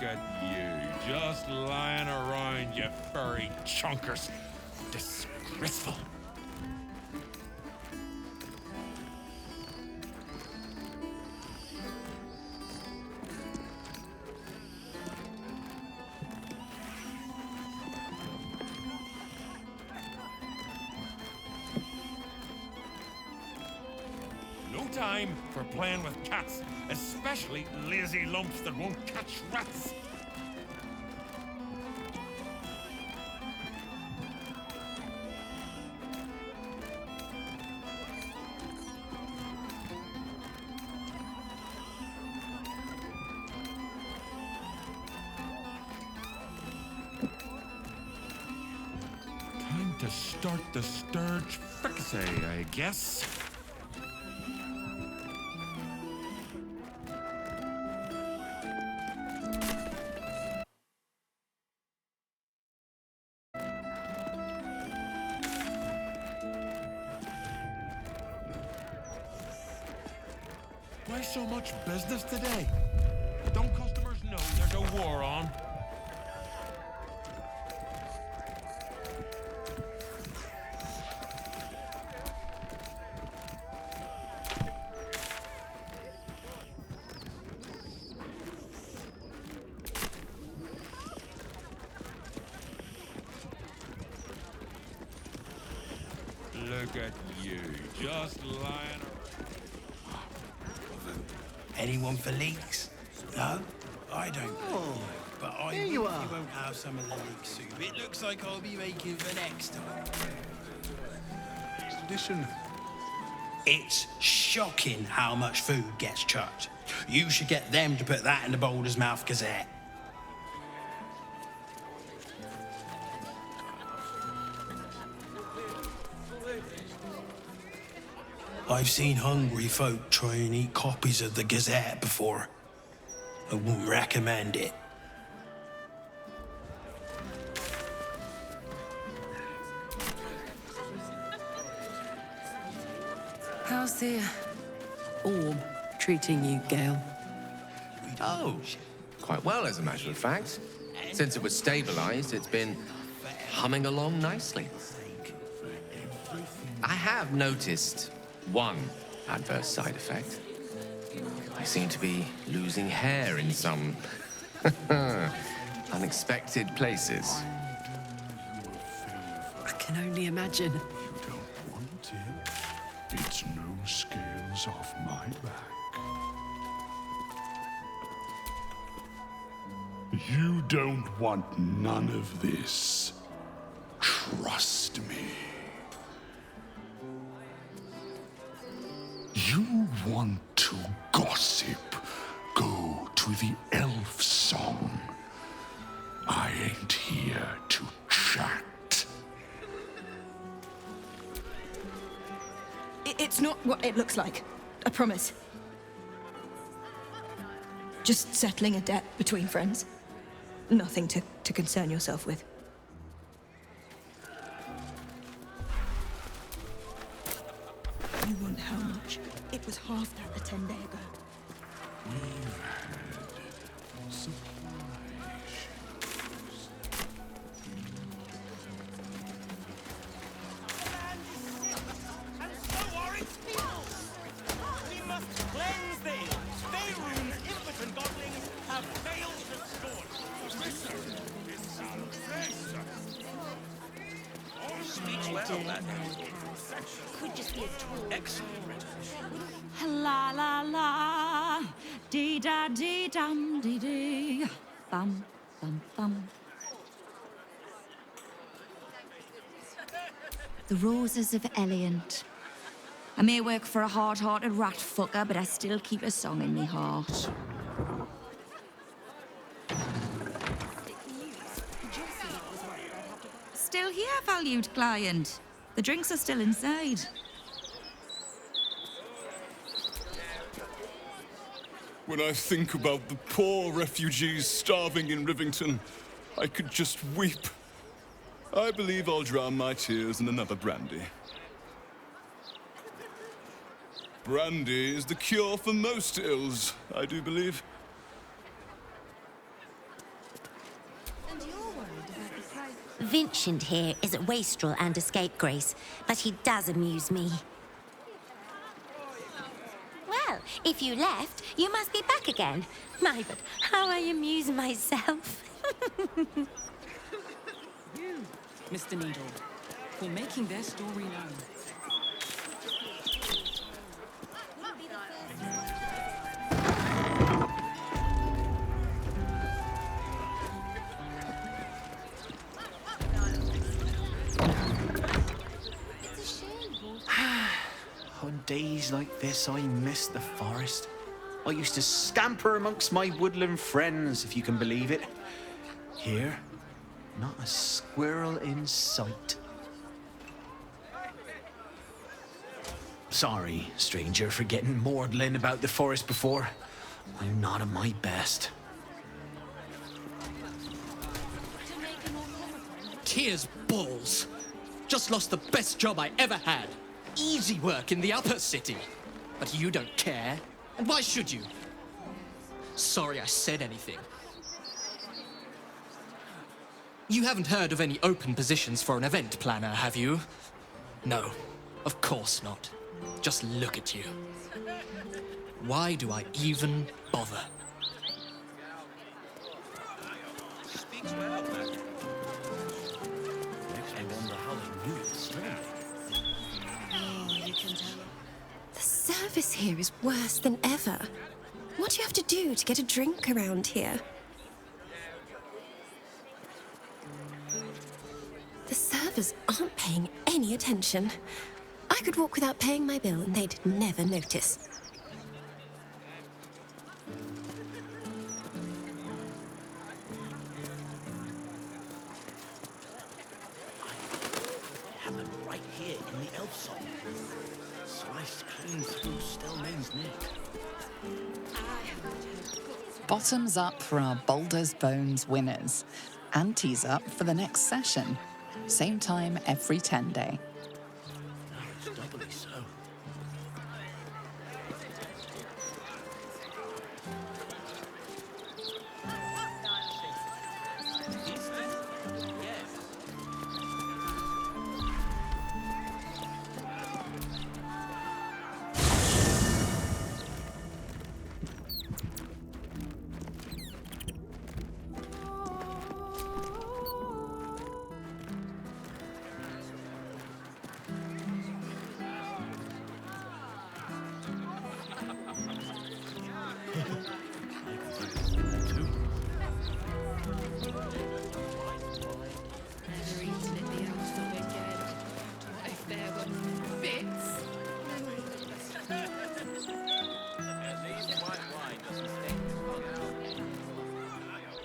at you, just lying around, you furry chunkers. Disgraceful. No time for playing with cats, especially lazy lumps that won't catch rats. Time to start the sturge fricassee, I guess. Why so much business today? Don't customers know there's a war on? Look at you, just lying around. Anyone for leeks? No? I don't. Oh, But I here hope you are. you won't have some of the leek soup. It looks like I'll be making for next time. Tradition. It's shocking how much food gets chucked. You should get them to put that in the Boulder's Mouth Gazette. I've seen hungry folk try and eat copies of the Gazette before. I wouldn't recommend it. How's the orb treating you, Gale? Oh, quite well, as a matter of fact. Since it was stabilized, it's been humming along nicely. I have noticed one adverse side effect. I seem to be losing hair in some unexpected places. I can only imagine. You don't want it. It's no scales off my back. You don't want none of this. Trust me. You want to gossip? Go to the elf song. I ain't here to chat. It's not what it looks like. I promise. Just settling a debt between friends. Nothing to concern yourself with. You want how much? It was half that a 10-day ago. We've had supply issues. And so are its fields. We must cleanse thee. Faerun's impotent godlings have failed to scorn. Speaks well, that Could just be a tool. excellent. La la la, dee da dee dum dee dee, bum bum bum. The Roses of Eliant. I may work for a hard-hearted rat fucker, but I still keep a song in me heart. Still here, valued client. The drinks are still inside. When I think about the poor refugees starving in Rivington, I could just weep. I believe I'll drown my tears in another brandy. Brandy is the cure for most ills, I do believe. Vincent here is a wastrel and a scapegrace, but he does amuse me. Well, if you left, you must be back again. My, but how I amuse myself. You, Mr. Needle, for making their story known. On days like this, I miss the forest. I used to scamper amongst my woodland friends, if you can believe it. Here, not a squirrel in sight. Sorry, stranger, for getting maudlin about the forest before. I'm not at my best. Tears balls. Just lost the best job I ever had. Easy work in the upper city. But you don't care. And why should you? Sorry I said anything. You haven't heard of any open positions for an event planner, have you? No, of course not. Just look at you. Why do I even bother? Speaks well, man. Makes me wonder how they knew it was still. The service here is worse than ever. What do you have to do to get a drink around here? The servers aren't paying any attention. I could walk without paying my bill and they'd never notice. Have them right here in the elf song. Sliced clean through Stelmane's neck. Bottoms up for our Baldur's Bones winners. And tease up for the next session. Same time every 10 day. It's doubly so.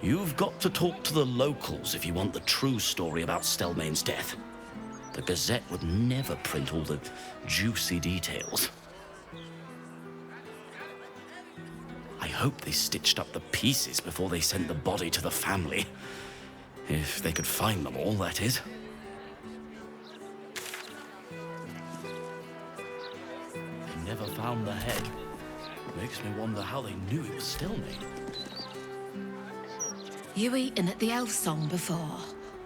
You've got to talk to the locals if you want the true story about Stelmane's death. The Gazette would never print all the juicy details. I hope they stitched up the pieces before they sent the body to the family. If they could find them all, that is. They never found the head. Makes me wonder how they knew it was Stelmane. You eaten at the elf song before?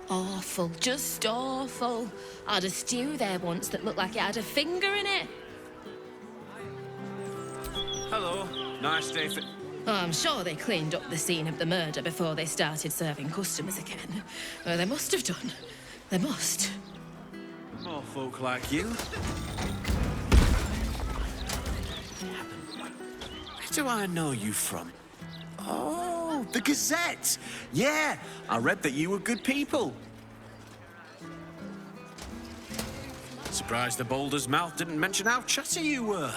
Awful, just awful. I had a stew there once that looked like it had a finger in it. Hello. Nice day for... Oh, I'm sure they cleaned up the scene of the murder before they started serving customers again. Well, they must have done. They must. More folk like you. Where do I know you from? Oh, the Gazette! Yeah, I read that you were good people. Surprised the Baldur's mouth didn't mention how chatty you were.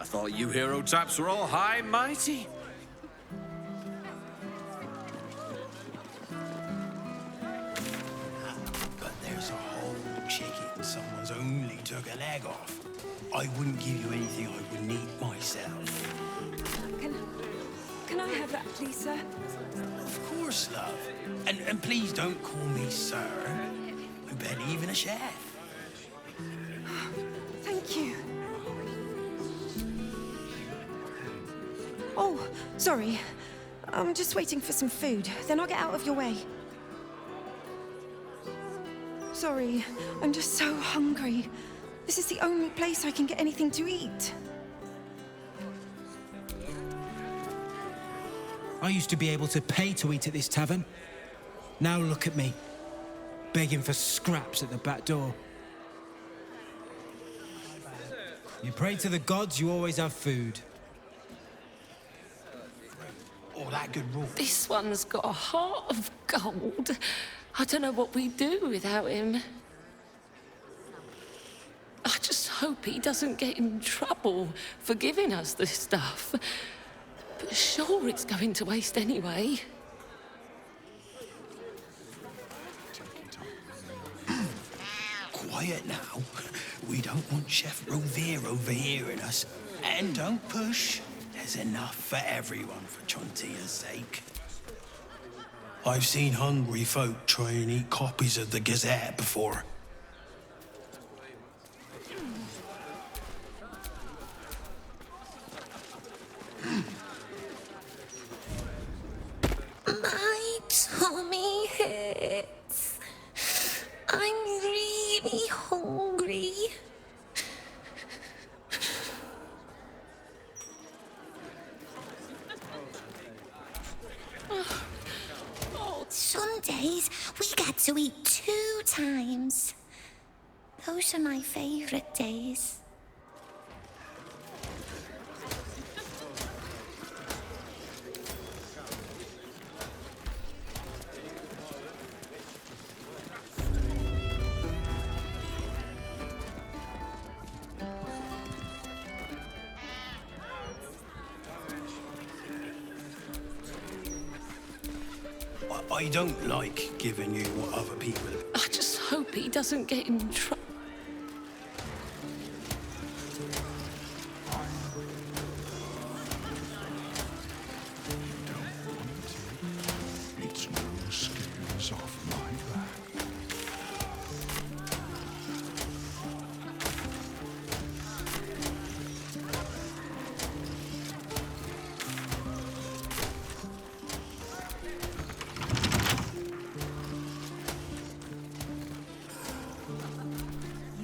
I thought you hero types were all high and mighty. But there's a whole chicken someone's only took a leg off. I wouldn't give you anything I wouldn't eat myself. Can I have that, please, sir? Of course, love. And please don't call me sir. I'm barely even a chef. Thank you. Oh, sorry. I'm just waiting for some food. Then I'll get out of your way. sorry. I'm just so hungry. This is the only place I can get anything to eat. I used to be able to pay to eat at this tavern. Now look at me, begging for scraps at the back door. You pray to the gods, you always have food. Oh, that good roll. This one's got a heart of gold. I don't know what we'd do without him. I just hope he doesn't get in trouble for giving us this stuff. But sure, it's going to waste anyway. Quiet now. We don't want Chef Rovere overhearing us. And don't push. There's enough for everyone for Chontia's sake. I've seen hungry folk try and eat copies of the Gazette before. My tummy hurts. I'm really hungry. Some days we get to eat 2 times. Those are my favorite days. I don't like giving you what other people... I just hope he doesn't get in trouble. It's no scales off my back.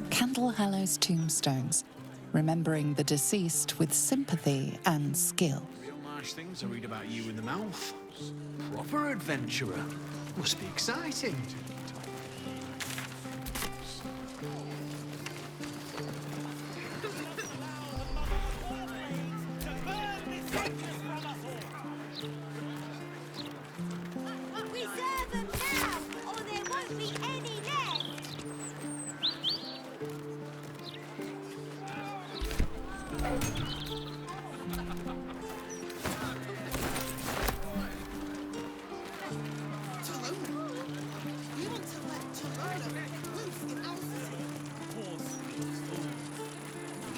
Candlehallows tombstones, remembering the deceased with sympathy and skill. Real marsh things I read about you in the mouth. Proper adventurer. Must be exciting. Reserve them now, or there won't be any left.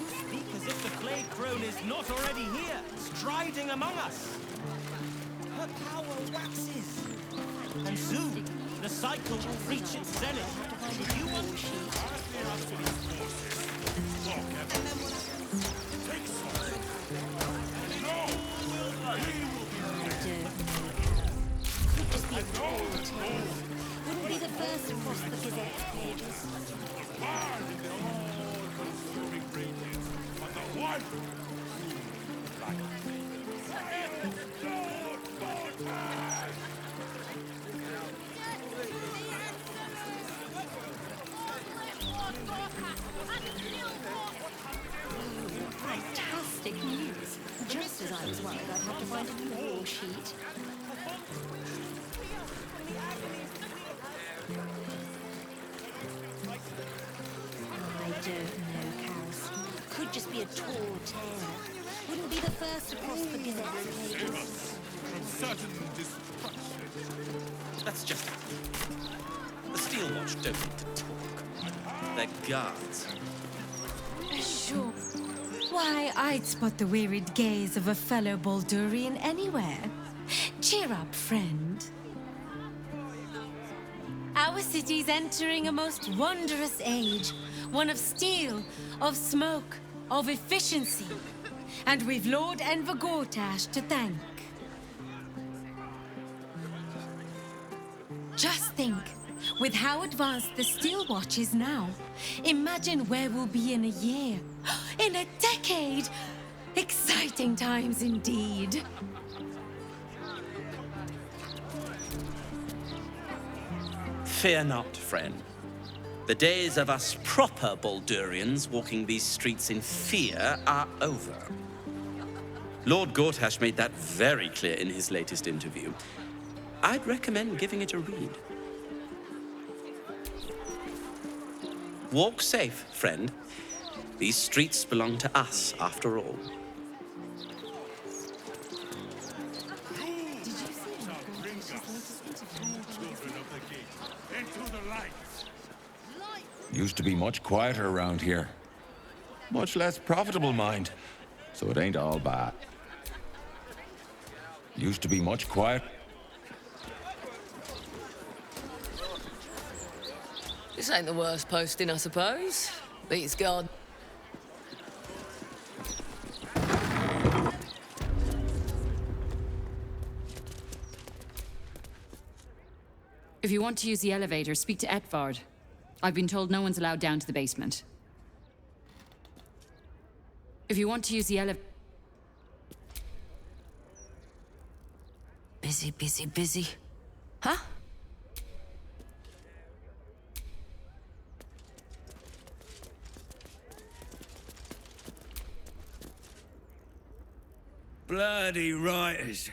Speak as if the plague crone is not already here, striding among us. Her power waxes, and soon the cycle will reach its zenith. If you want Wouldn't be the first across the Gazette's pages. Fantastic news. Just as I was worried I'd have to find a new wall sheet. I don't know, Cass. Could just be a tall tale. Wouldn't be the first across the Gazette's pages. Certain destruction. That's just... The Steel Watch don't need to talk. They're guards. Sure. Why, I'd spot the wearied gaze of a fellow Baldurian anywhere. Cheer up, friend. Our city's entering a most wondrous age. One of steel, of smoke, of efficiency. And we've Lord Enver Gortash to thank. Just think, With how advanced the steel watch is now, imagine where we'll be in a year, in a decade. Exciting times indeed. Fear not, friend. The days of us proper Baldurians walking these streets in fear are over. Lord Gortash made that very clear in his latest interview. I'd recommend giving it a read. Walk safe, friend. These streets belong to us, after all. Used to be much quieter around here. Much less profitable, mind. So it ain't all bad. Used to be much quiet. This ain't the worst posting, I suppose. Beats God. If you want to use the elevator, speak to Etvard. I've been told no one's allowed down to the basement. If you want to use the elevator... Busy, busy, busy. Huh? Bloody writers.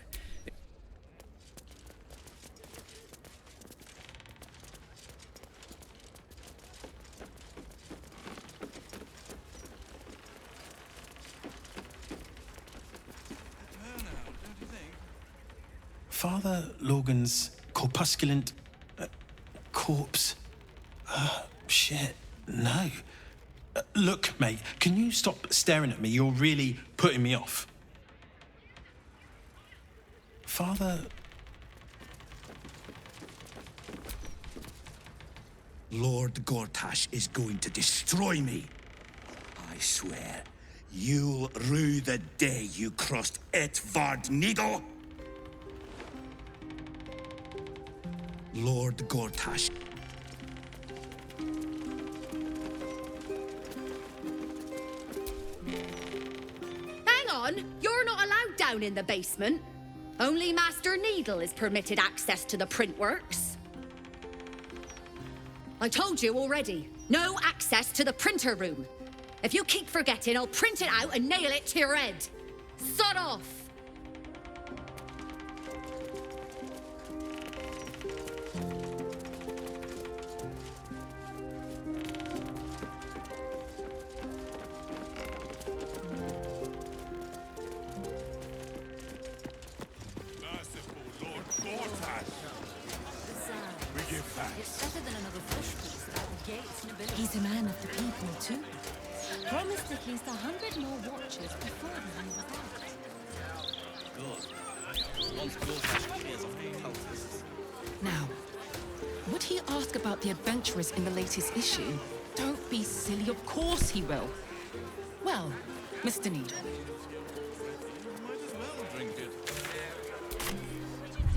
Father Logan's corpusculent corpse. Shit, no. Look, mate, can you stop staring at me? You're really putting me off. Father... Lord Gortash is going to destroy me. I swear, you'll rue the day you crossed Etvard Needle. Lord Gortash. Hang on! You're not allowed down in the basement. Only Master Needle is permitted access to the printworks. I told you already. No access to the printer room. If you keep forgetting, I'll print it out and nail it to your head. Sod off! He's a man of the people, too. Promised at least 100 more watches before the end of Now, would he ask about the adventurers in the latest issue? Don't be silly, of course he will. Well, Mr. Needle.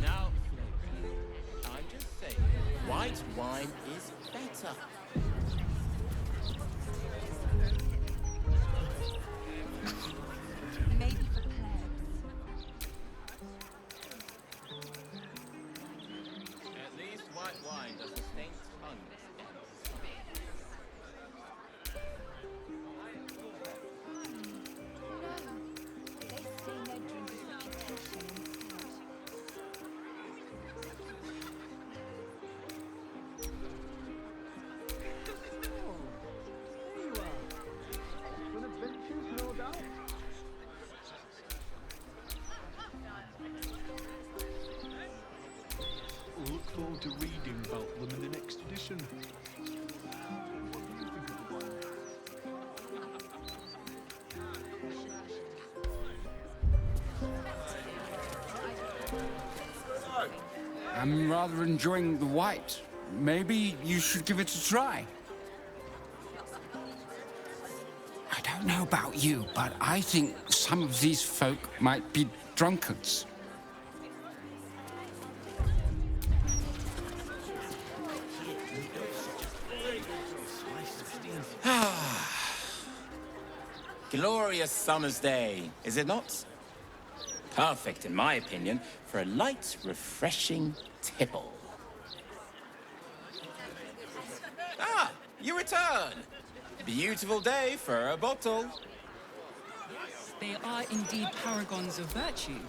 Now, I'm just saying, white wine is better. Maybe for plebs. At least white wine doesn't stain tongues. Look forward to reading about them in the next edition. I'm rather enjoying the white. Maybe you should give it a try. I don't know about you, but I think some of these folk might be drunkards. glorious summer's day, is it not? Perfect, in my opinion, for a light, refreshing tipple. Ah, you return! Beautiful day for a bottle. They are indeed paragons of virtue.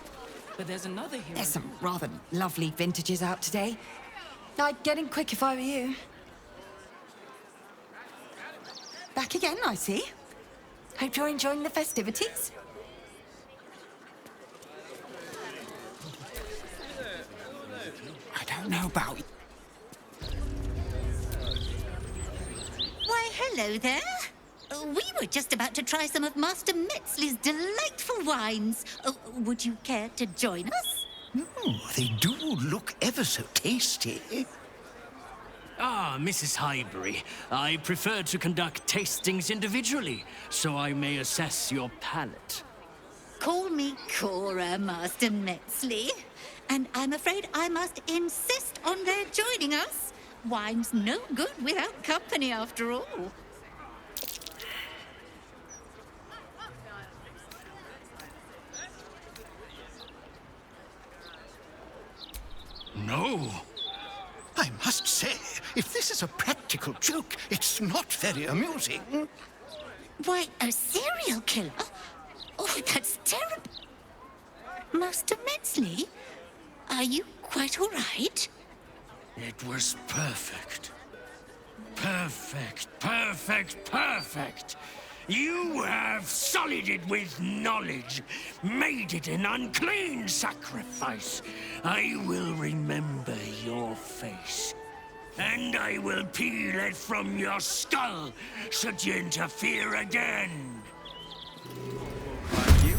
But there's another hero. There's some rather lovely vintages out today. I'd get in quick if I were you. Back again, I see. Hope you're enjoying the festivities. I don't know about... Why, hello there. We were just about to try some of Master Metzley's delightful wines. Would you care to join us? Oh, they do look ever so tasty. Ah, Mrs. Highbury. I prefer to conduct tastings individually, so I may assess your palate. Call me Cora, Master Metzley. And I'm afraid I must insist on their joining us. Wine's no good without company, after all. No. I must say, if this is a practical joke, it's not very amusing. Why, a serial killer? Oh, that's terrible. Master Metzley, are you quite all right? It was perfect. Perfect, perfect, perfect. You have sullied it with knowledge, made it an unclean sacrifice. I will remember your face, and I will peel it from your skull should you interfere again. Thank you.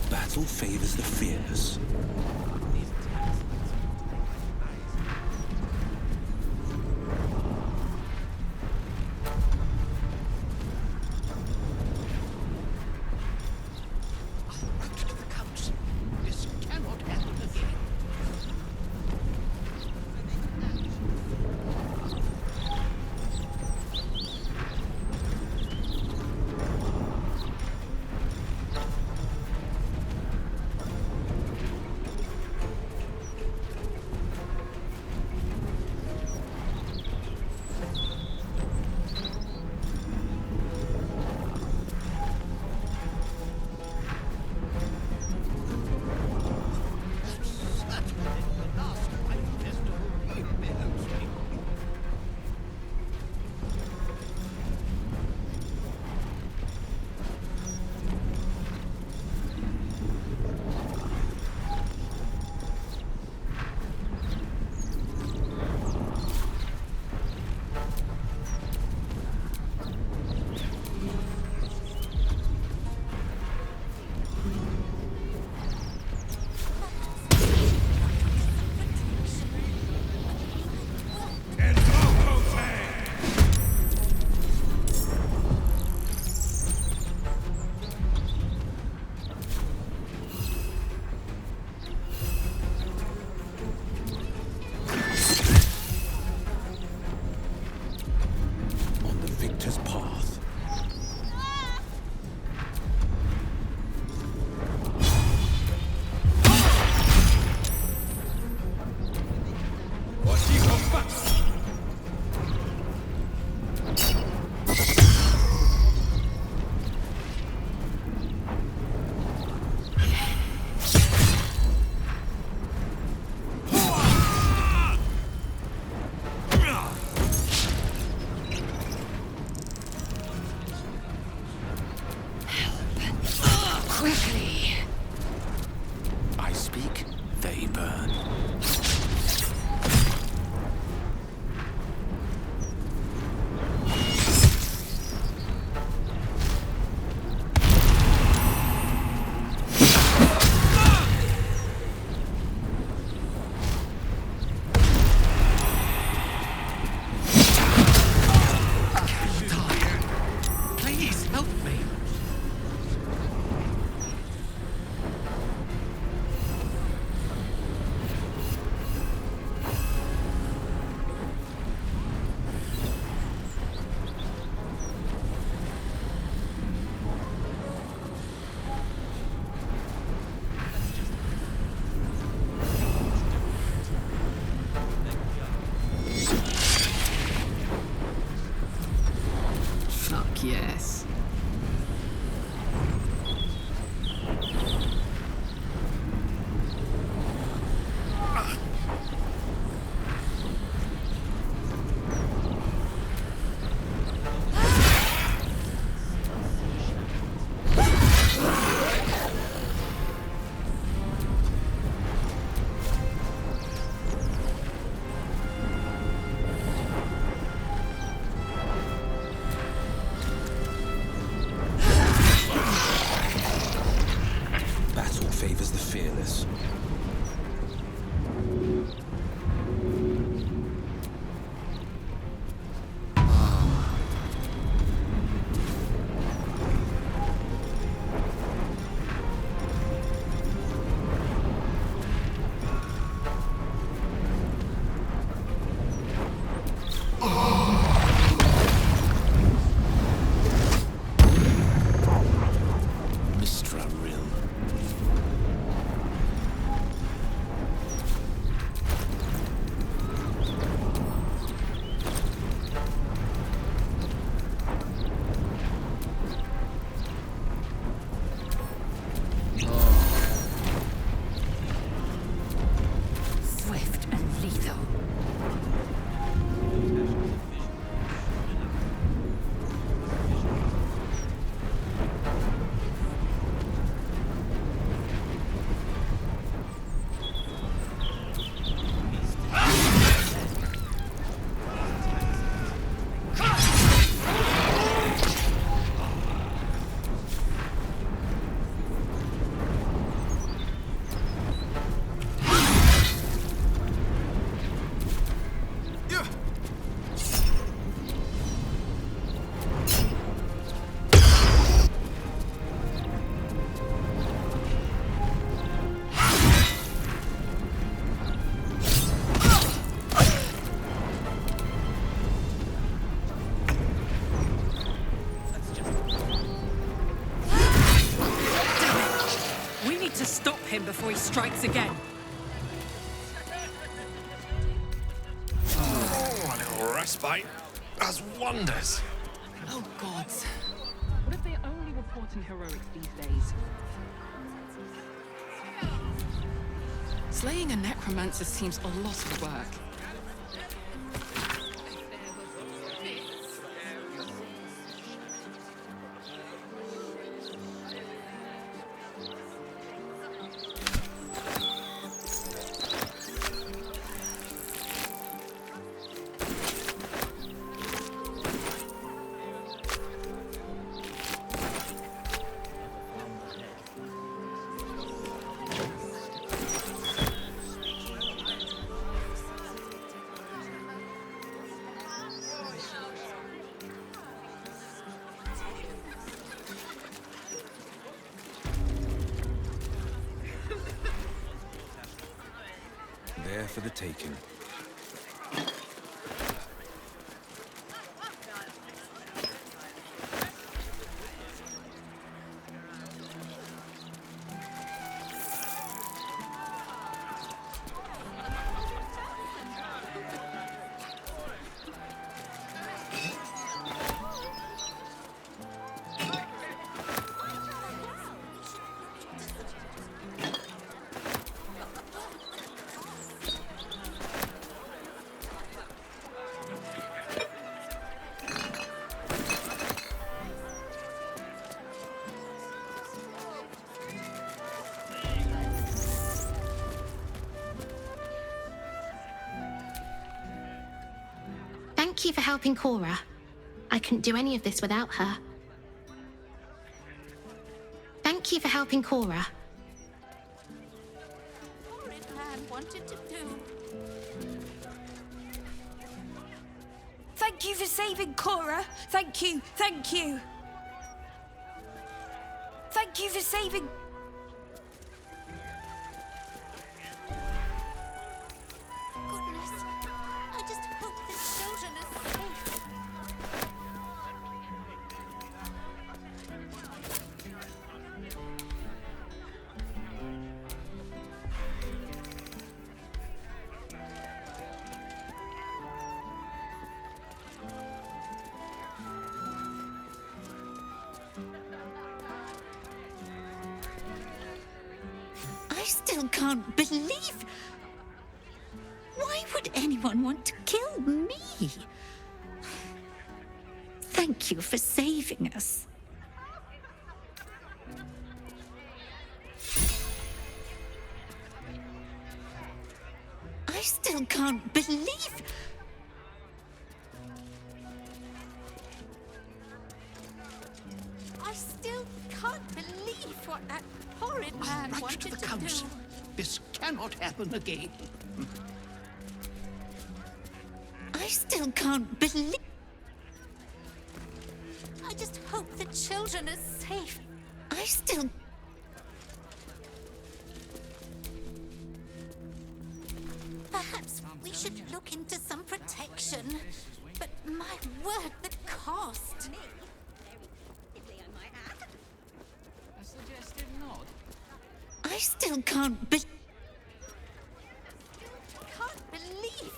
Battle favors the fearless. This cannot happen again. speak, they burn. Please help me. Fuck yes. Battle favors the fearless. Mistra Rill. Swift and lethal. We need to stop him before he strikes again. Oh, a little respite does wonders. Oh, gods. What if they're only reporting heroics these days? Slaying a necromancer seems a lot of work. There for the taking. Thank you for helping Cora. I couldn't do any of this without her. Thank you for helping Cora. Horrid man wanted to do. Thank you for saving Cora. Thank you. Thank you. Thank you for saving... Goodness, I just hope the children are safe. I still can't believe... Why would anyone want to kill me? Thank you for saving us. I still can't believe... I still can't believe what that horrid man Right wanted to the to council. do. This cannot happen again. I still can't believe... I just hope the children are safe. I still... Perhaps we should look into some protection. But my word, the cost. A suggestive nod. I still can't believe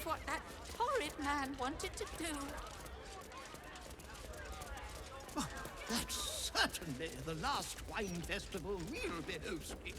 what that horrid man wanted to do. Oh, that's certainly the last wine festival we'll be hosting.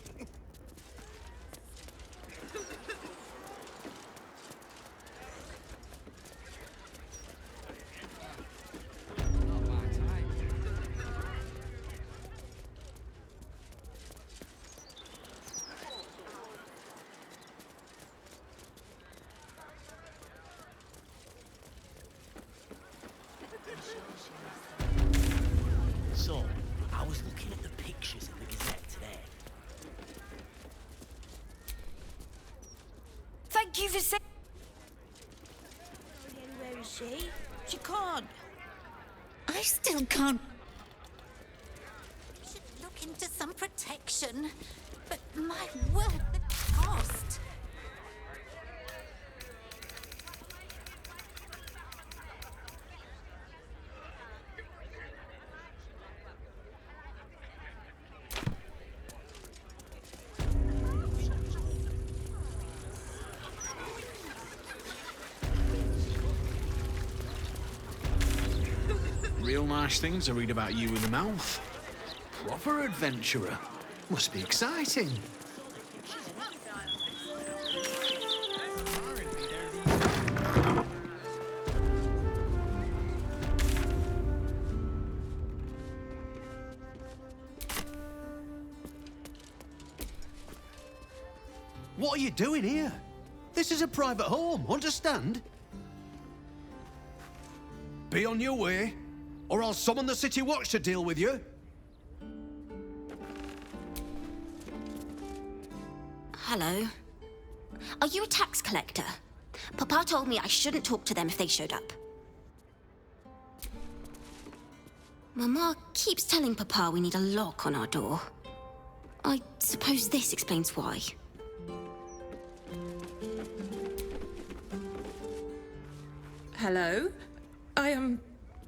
So, I was looking at the pictures in the Gazette today. Thank you for saving... Where is she? She can't. I still can't... We should look into some protection. But my word, the cost. Real nice things to read about you in the mouth. Proper adventurer. Must be exciting. What are you doing here? This is a private home, understand? Be on your way, or I'll summon the City Watch to deal with you. Hello. Are you a tax collector? Papa told me I shouldn't talk to them if they showed up. Mama keeps telling Papa we need a lock on our door. I suppose this explains why. Hello? I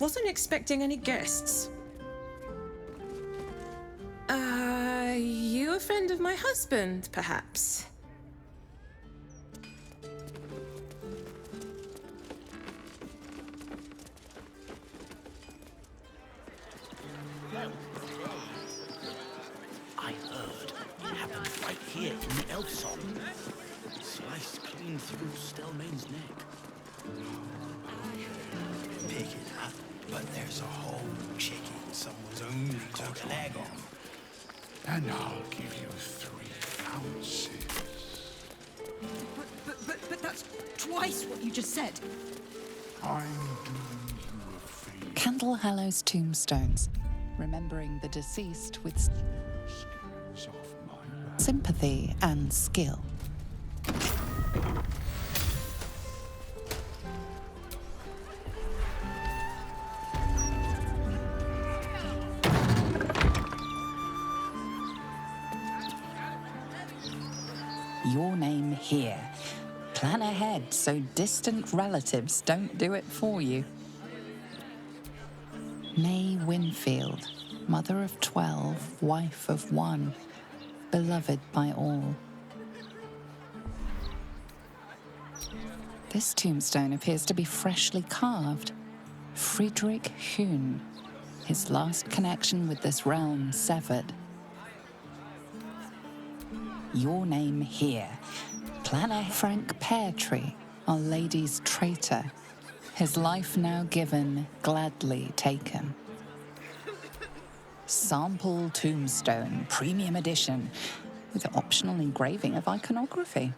wasn't expecting any guests. You a friend of my husband, perhaps? I heard it happened right here in the elf song. Sliced clean through Stelmane's neck. Pick it up, but there's a whole chicken someone's only took a leg off. And I'll give you 3 ounces. But that's twice what you just said. Candle Hallows tombstones, remembering the deceased with sympathy and skill. Your name here. Plan ahead so distant relatives don't do it for you. May Winfield, mother of 12, wife of 1, beloved by all. This tombstone appears to be freshly carved. Friedrich Hune, his last connection with this realm severed. Your name here. Planner Frank Peartree, Our Lady's traitor. His life now given, gladly taken. Sample tombstone, premium edition, with optional engraving of iconography.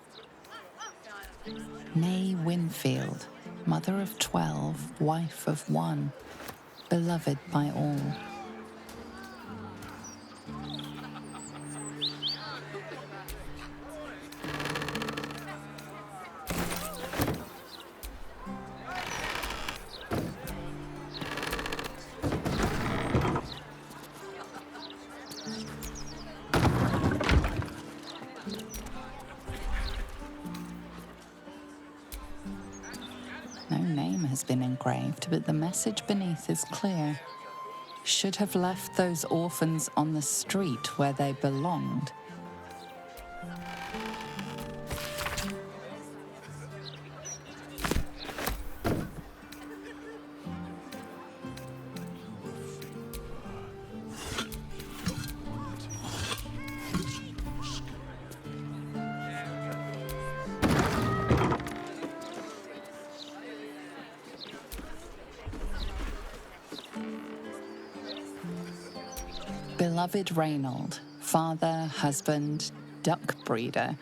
May Winfield, mother of 12, wife of 1, beloved by all. No name has been engraved, but the message beneath is clear. Should have left those orphans on the street where they belonged. Beloved Reynold, father, husband, duck breeder,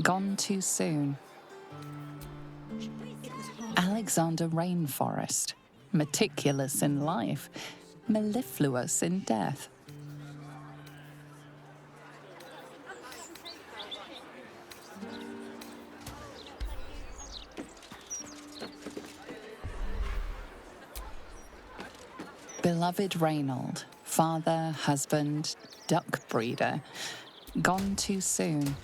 gone too soon. Alexander Rainforest, meticulous in life, mellifluous in death. Beloved Reynold, father, husband, duck breeder, gone too soon.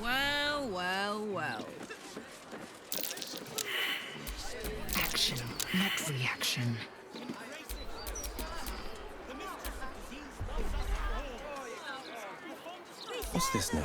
Well, well, well. Action, not reaction. What's this now?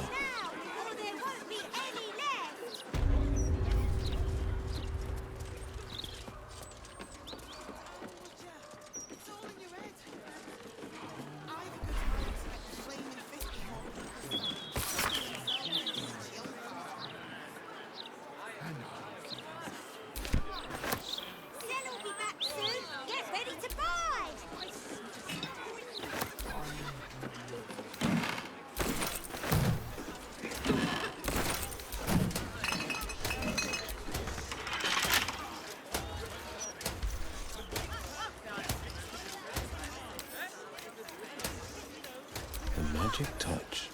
The magic touch.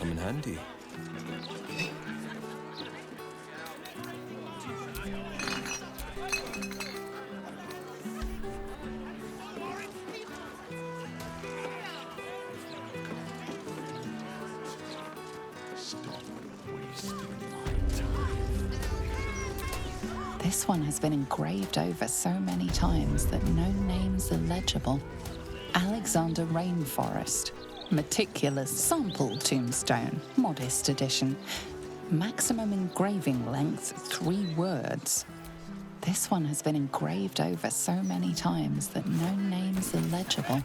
come in handy. This one has been engraved over so many times that no name's illegible. Alexander Rainforest. Meticulous sample tombstone, modest edition. Maximum engraving length, 3 words. This one has been engraved over so many times that no name's illegible.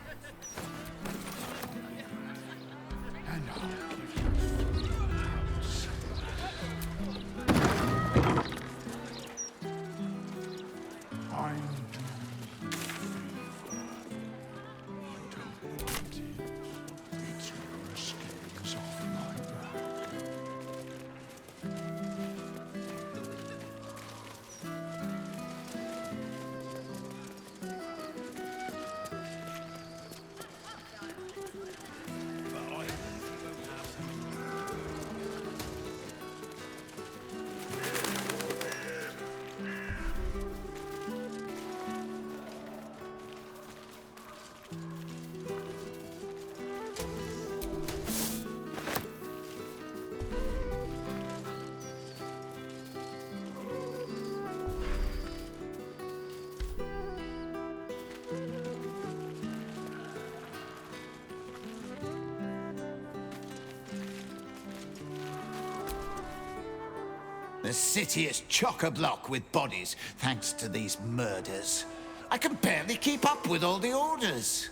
The city is chock-a-block with bodies, thanks to these murders. I can barely keep up with all the orders.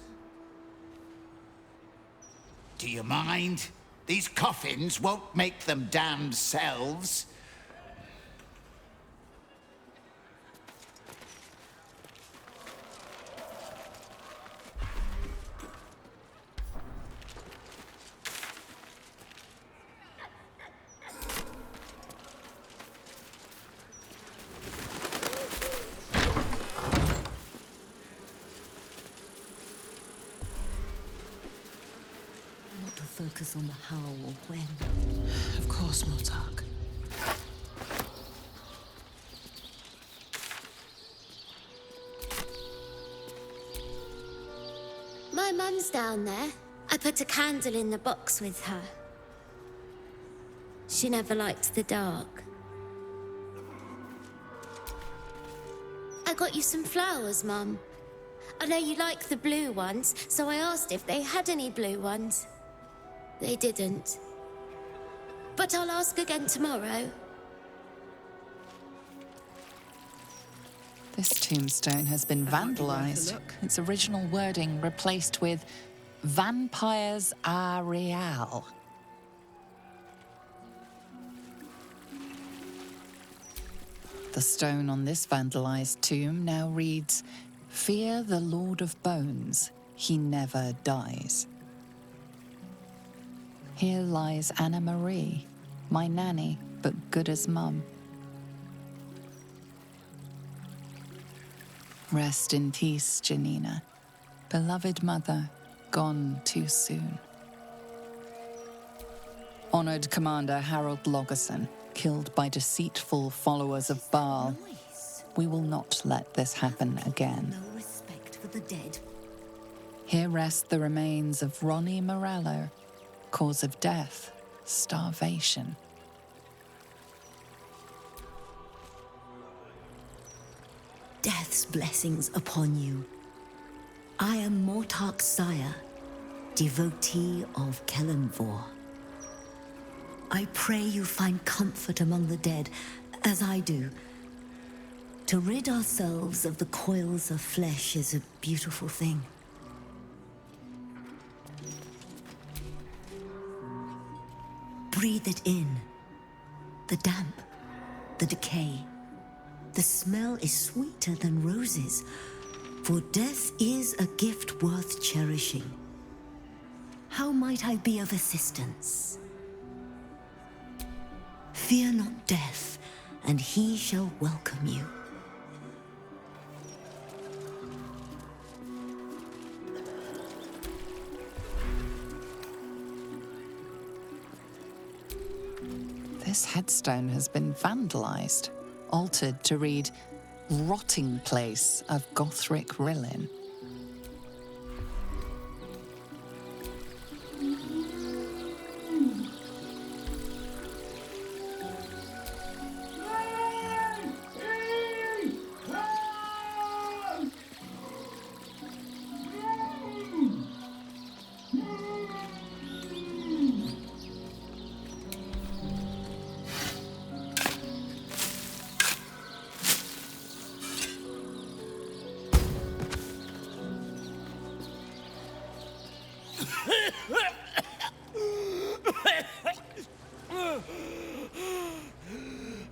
Do you mind? These coffins won't make them damned selves. Focus on the how or when. Of course, Mortark. My mum's down there. I put a candle in the box with her. She never liked the dark. I got you some flowers, Mum. I know you like the blue ones, so I asked if they had any blue ones. They didn't. But I'll ask again tomorrow. This tombstone has been vandalized. Its original wording replaced with Vampires are real. The stone on this vandalized tomb now reads, "Fear the Lord of Bones, he never dies." Here lies Anna Marie, my nanny, but good as mum. Rest in peace, Janina, beloved mother, gone too soon. Honored Commander Harold Logerson, killed by deceitful followers of Baal. We will not let this happen again. No respect for the dead. Here rest the remains of Ronnie Morello. Cause of death, starvation. Death's blessings upon you. I am Mortark's sire, devotee of Kellenvor. I pray you find comfort among the dead, as I do. To rid ourselves of the coils of flesh is a beautiful thing. Breathe it in. The damp, the decay. The smell is sweeter than roses, for death is a gift worth cherishing. How might I be of assistance? Fear not death, and he shall welcome you. This headstone has been vandalised, altered to read Rotting Place of Gothric Rillin.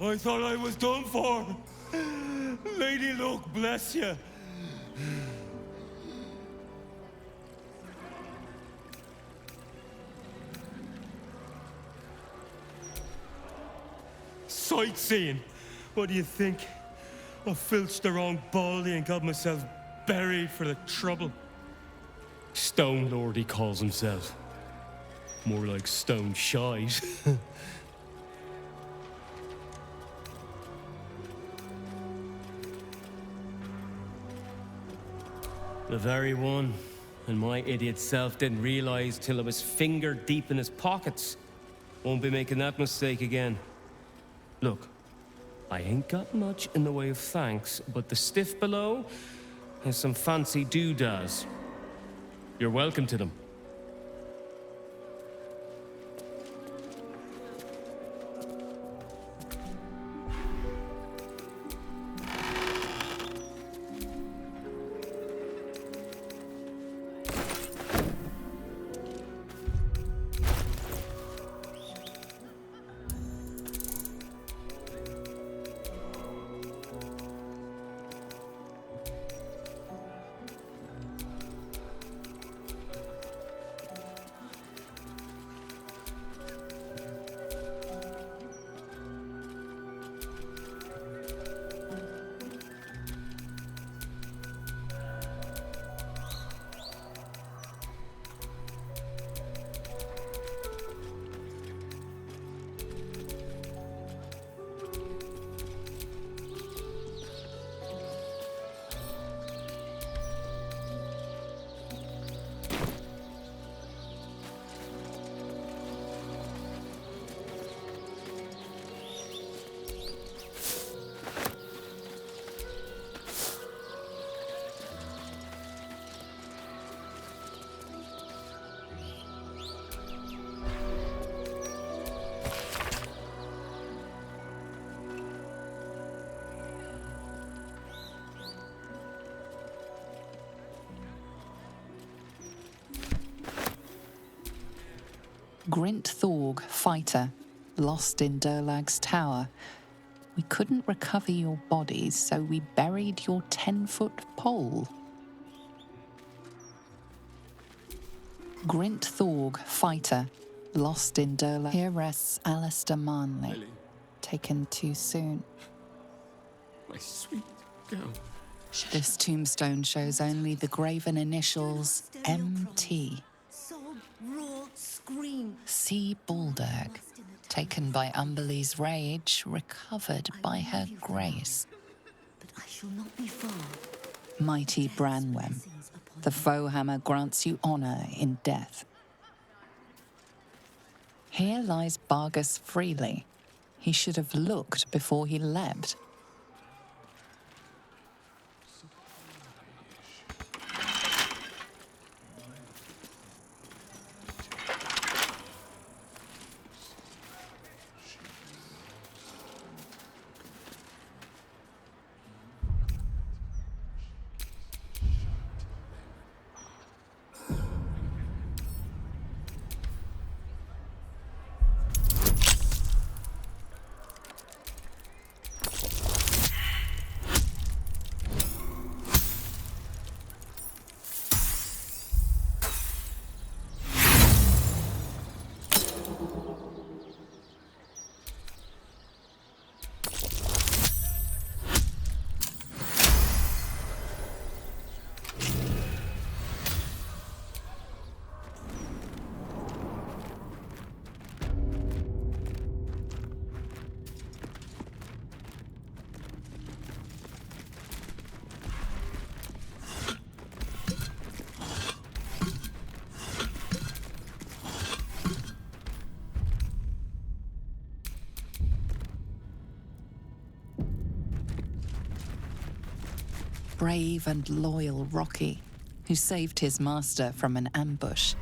I thought I was done for. Lady Luck, bless you. Sightseeing? What do you think? I filched the wrong baldy and got myself buried for the trouble. Stone Lord, he calls himself. More like stone shite. The very one. And my idiot self didn't realize till I was finger deep in his pockets. Won't be making that mistake again. Look, I ain't got much in the way of thanks, but the stiff below has some fancy doodads. You're welcome to them. Grint Thorg, fighter, lost in Durlag's tower. We couldn't recover your bodies, so we buried your 10-foot pole. Grint Thorg, fighter, lost in Durlag. Here rests Alistair Manley, Ellie. taken too soon. My sweet girl. This tombstone shows only the graven initials MT. Sob, roar, scream. See Baldur, taken by Umberlee's rage, recovered by her grace. But I shall not be far. Mighty Branwen, the foe hammer grants you honor in death. Here lies Bargus freely. He should have looked before he leapt. Brave and loyal Rocky, who saved his master from an ambush.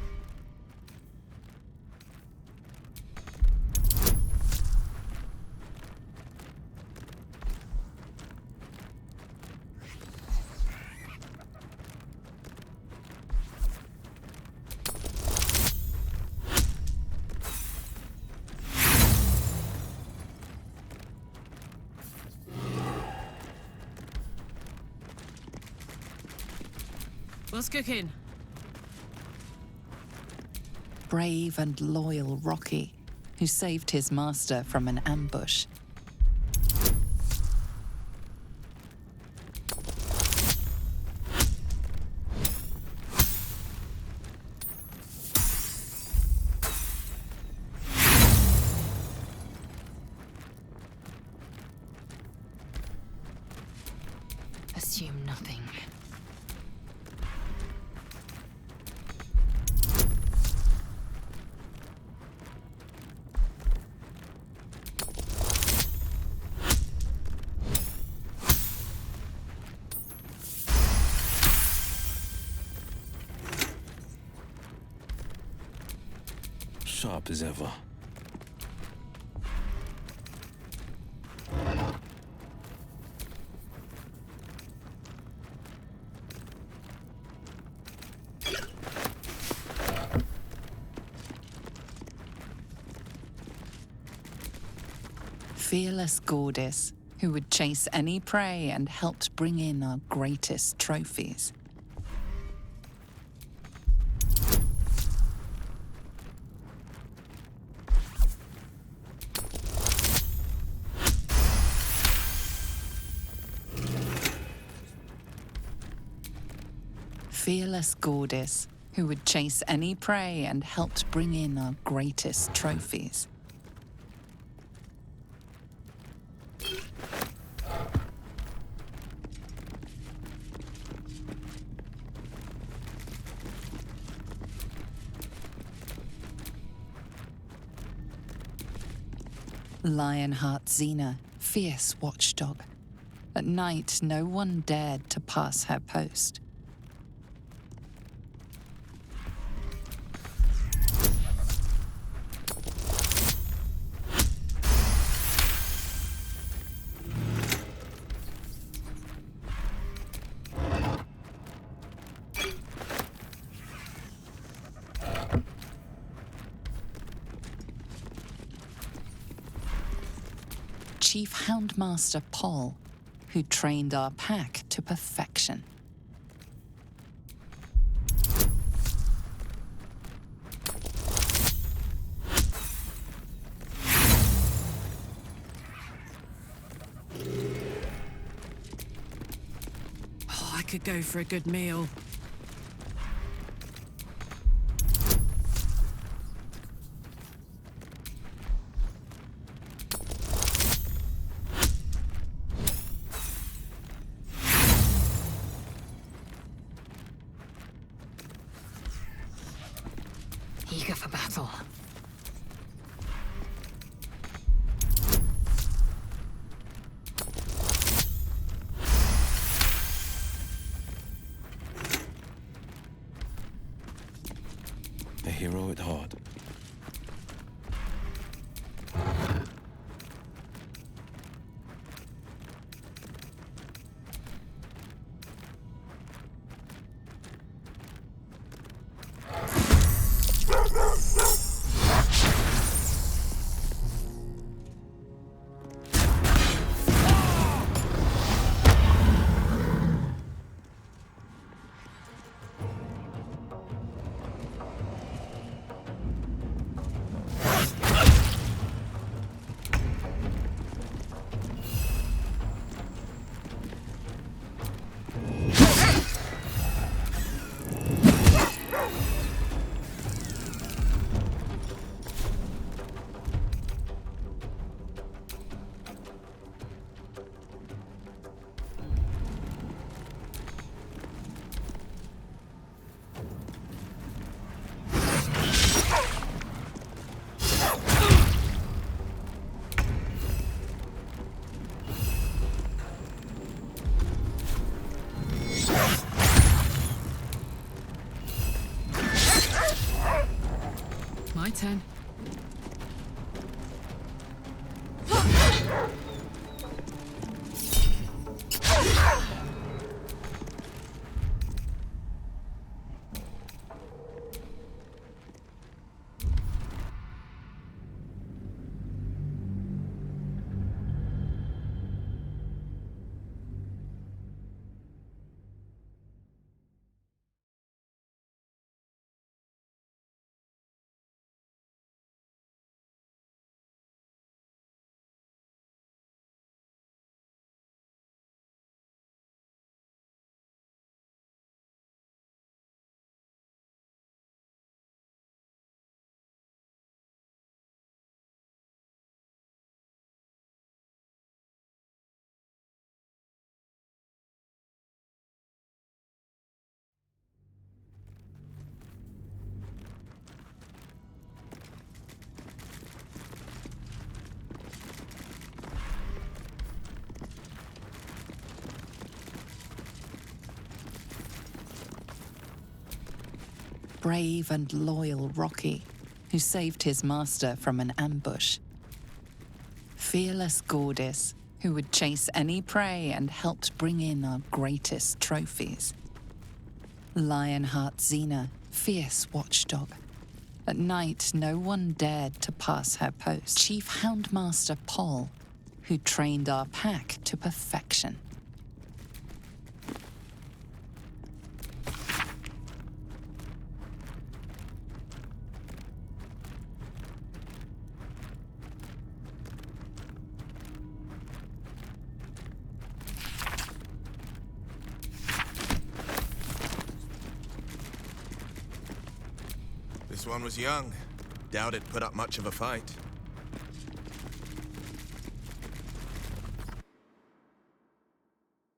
What's cooking? Brave and loyal Rocky, who saved his master from an ambush. Assume nothing. Sharp as ever. Fearless goddess, who would chase any prey and helped bring in our greatest trophies. Fearless goddess, who would chase any prey and helped bring in our greatest trophies. Lionheart Xena, fierce watchdog. At night, no one dared to pass her post. Chief Houndmaster Paul, who trained our pack to perfection. Oh, I could go for a good meal. Eager for battle. A hero at heart. turn. Brave and loyal Rocky, who saved his master from an ambush. Fearless Gordis, who would chase any prey and helped bring in our greatest trophies. Lionheart Xena, fierce watchdog. At night, no one dared to pass her post. Chief Houndmaster Paul, who trained our pack to perfection. This one was young. Doubt it put up much of a fight.